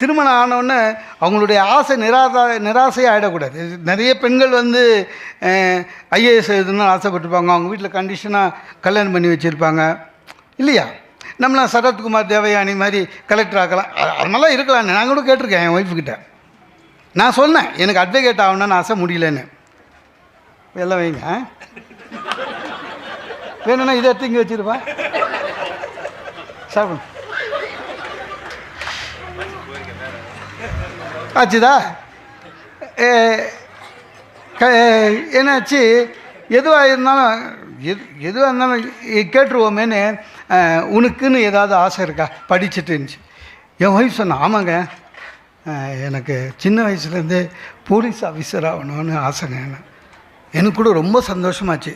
திருமணம் ஆனவுடனே அவங்களுடைய ஆசை நிராசையாக ஆகிடக்கூடாது. நிறைய பெண்கள் வந்து ஐஏஎஸ் எழுதணும்னு ஆசைப்பட்டிருப்பாங்க. அவங்க வீட்டில் கண்டிஷனாக கல்யாணம் பண்ணி வச்சுருப்பாங்க இல்லையா? நம்மளாம் சரத்குமார் தேவயானி மாதிரி கலெக்டர் ஆக்கலாம், அது மாதிரிலாம் இருக்கலாம். நான் கூட கேட்டிருக்கேன் என் ஒய்ஃபுக்கிட்ட. நான் சொன்னேன் எனக்கு அட்வொகேட் ஆகணும்னு ஆசை, முடியலன்னு. எல்லாம் வைங்க, வேணும்னா இதை எடுத்து இங்கே வச்சுருப்பா சாப்பிடும். ஆச்சுதா? என்னாச்சு, எதுவாக இருந்தாலும் கேட்டுருவோமேனு, உனக்குன்னு ஏதாவது ஆசை இருக்கா படிச்சுட்டு இருந்துச்சு. என் ஒய்ஃப் சொன்னேன், ஆமாங்க எனக்கு சின்ன வயசுலேருந்தே போலீஸ் ஆஃபீஸர் ஆகணும்னு ஆசைங்க. எனக்கு கூட ரொம்ப சந்தோஷமாச்சு.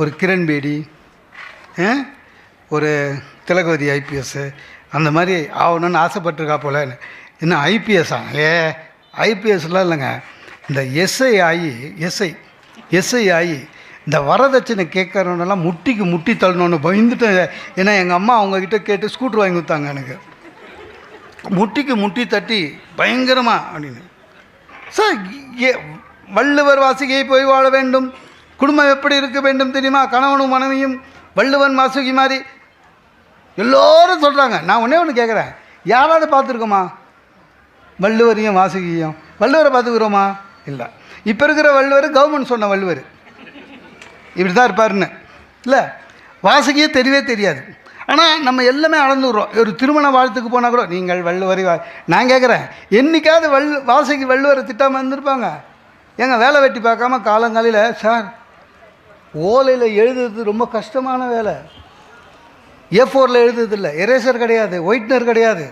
ஒரு கிரண்பேடி, ஒரு திலகவதி ஐபிஎஸ்ஸு அந்த மாதிரி ஆகணும்னு ஆசைப்பட்டிருக்கா போல. என்ன ஐபிஎஸ்ஸா? ஐபிஎஸ்லாம் இல்லைங்க, இந்த எஸ்ஐ ஆகி இந்த வரதட்சணை கேட்குறவனெல்லாம் முட்டி தள்ளணுன்னு பயந்துட்டு. ஏன்னா எங்கள் அம்மா அவங்கக்கிட்ட கேட்டு ஸ்கூட்ரு வாங்கி கொடுத்தாங்க எனக்கு, முட்டி தட்டி பயங்கரமாக அப்படின்னு. சார், வள்ளுவர் வாசுகியை போய் வாழ வேண்டும், குடும்பம் எப்படி இருக்க வேண்டும் தெரியுமா, கணவனும் மனைவியும் வள்ளுவன் வாசுகி மாதிரி எல்லோரும் சொல்கிறாங்க. நான் ஒன்று கேட்குறேன், யாராவது பார்த்துருக்கோமா வள்ளுவரையும் வாசுகியும்? வள்ளுவரை பார்த்துக்கிறோமா? இல்லை. இப்போ இருக்கிற வள்ளுவர் கவர்மெண்ட் சொன்ன வள்ளுவர் இப்படி தான் இருப்பாருன்னு இல்லை. வாசுகியே தெரியவே தெரியாது. ஆனால் நம்ம எல்லாமே அளந்துடுறோம். ஒரு திருமண வாழ்த்துக்கு போனால் கூட நீங்கள் வள்ளுவரை நான் கேட்குறேன், என்றைக்காவது வாசுகி வள்ளுவரை திட்டாமல் இருந்திருப்பாங்க? ஏங்க வேலை வெட்டி பார்க்காம காலங்காலையில், சார் ஓலையில் எழுதுறது ரொம்ப கஷ்டமான வேலை. A4 எழுதுறதில்லை, எரேசர் கிடையாது, ஒயிட்னர் கிடையாது.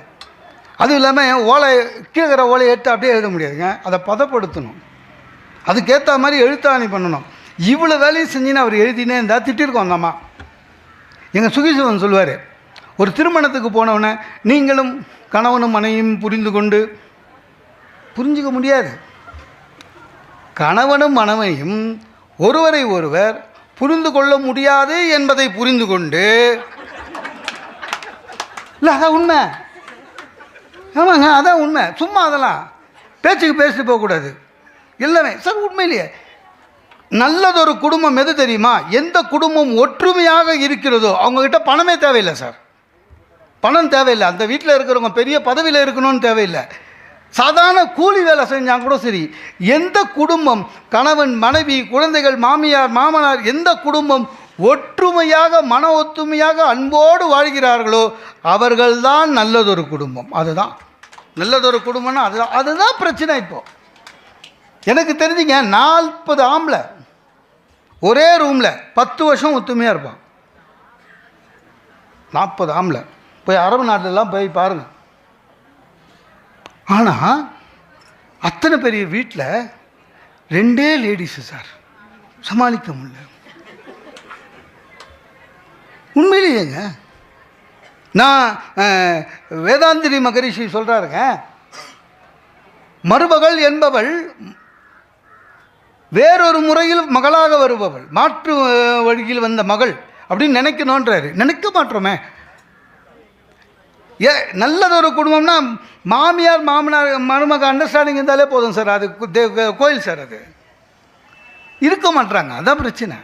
அதுவும் இல்லாமல் ஓலை கீழே ஓலையை எடுத்து அப்படியே எழுத முடியாதுங்க, அதை பதப்படுத்தணும், அதுக்கேற்ற மாதிரி எழுத்தாணி பண்ணணும். இவ்வளோ வேலையும் செஞ்சுன்னு அவர் எழுதினே இருந்தால் திட்டிருக்கோம் அந்த அம்மா. எங்கள் சுகிசிவன் சொல்லுவார், ஒரு திருமணத்துக்கு போனவுடனே நீங்களும் கணவனும் மனைவியும் புரிஞ்சிக்க முடியாது. கணவனும் மனைவியும் ஒருவரை ஒருவர் புரிந்து கொள்ள முடியாது என்பதை புரிந்து கொண்டு, இல்லை அதான் உண்மை. ஆமாங்க, அதான் உண்மை. சும்மா அதெல்லாம் பேச்சுக்கு பேசிட்டு போகக்கூடாது எல்லாமே. சார் உண்மையிலேயே நல்லதொரு குடும்பம் எது தெரியுமா? எந்த குடும்பம் ஒற்றுமையாக இருக்கிறதோ அவங்கக்கிட்ட பணமே தேவையில்லை சார், பணம் தேவையில்லை. அந்த வீட்டில் இருக்கிறவங்க பெரிய பதவியில் இருக்கணும்னு தேவையில்லை. சாதாரண கூலி வேலை செஞ்சால் கூட சரி. எந்த குடும்பம், கணவன் மனைவி குழந்தைகள் மாமியார் மாமனார், எந்த குடும்பம் ஒற்றுமையாக மன ஒற்றுமையாக அன்போடு வாழ்கிறார்களோ அவர்கள்தான் நல்லதொரு குடும்பம். அதுதான் நல்லதொரு குடும்பம்னா அதுதான் பிரச்சனை. இப்போது எனக்கு தெரிஞ்சுங்க, 40 ஆம்பளை ஒரே ரூமில் 10 வருஷம் ஒத்துமையாக இருப்பான். 40 ஆம்பளை போய் அரபு நாட்டிலலாம் போய் பாருங்கள். ஆனால் அத்தனை பெரிய வீட்டில் 2 லேடிஸு சார், சமாளிக்க முடியல. உண்மையிலேயேங்க, நான் வேதாந்திரி மகரிஷி சொல்கிறாருங்க, மருமகள் என்பவள் வேறொரு முறையில் மகளாக வருபவள், மாற்று வழியில் வந்த மகள் அப்படின்னு நினைக்கணுன்றாரு. நினைக்க மாட்டோமே. நல்லதொரு குடும்பம்னா மாமியார் மாமனார் மருமக அண்டர்ஸ்டாண்டிங் இருந்தாலே போதும் சார். அது கோயில் சார், அது இருக்க மாட்டுறாங்க. அதான் பிரச்சனை.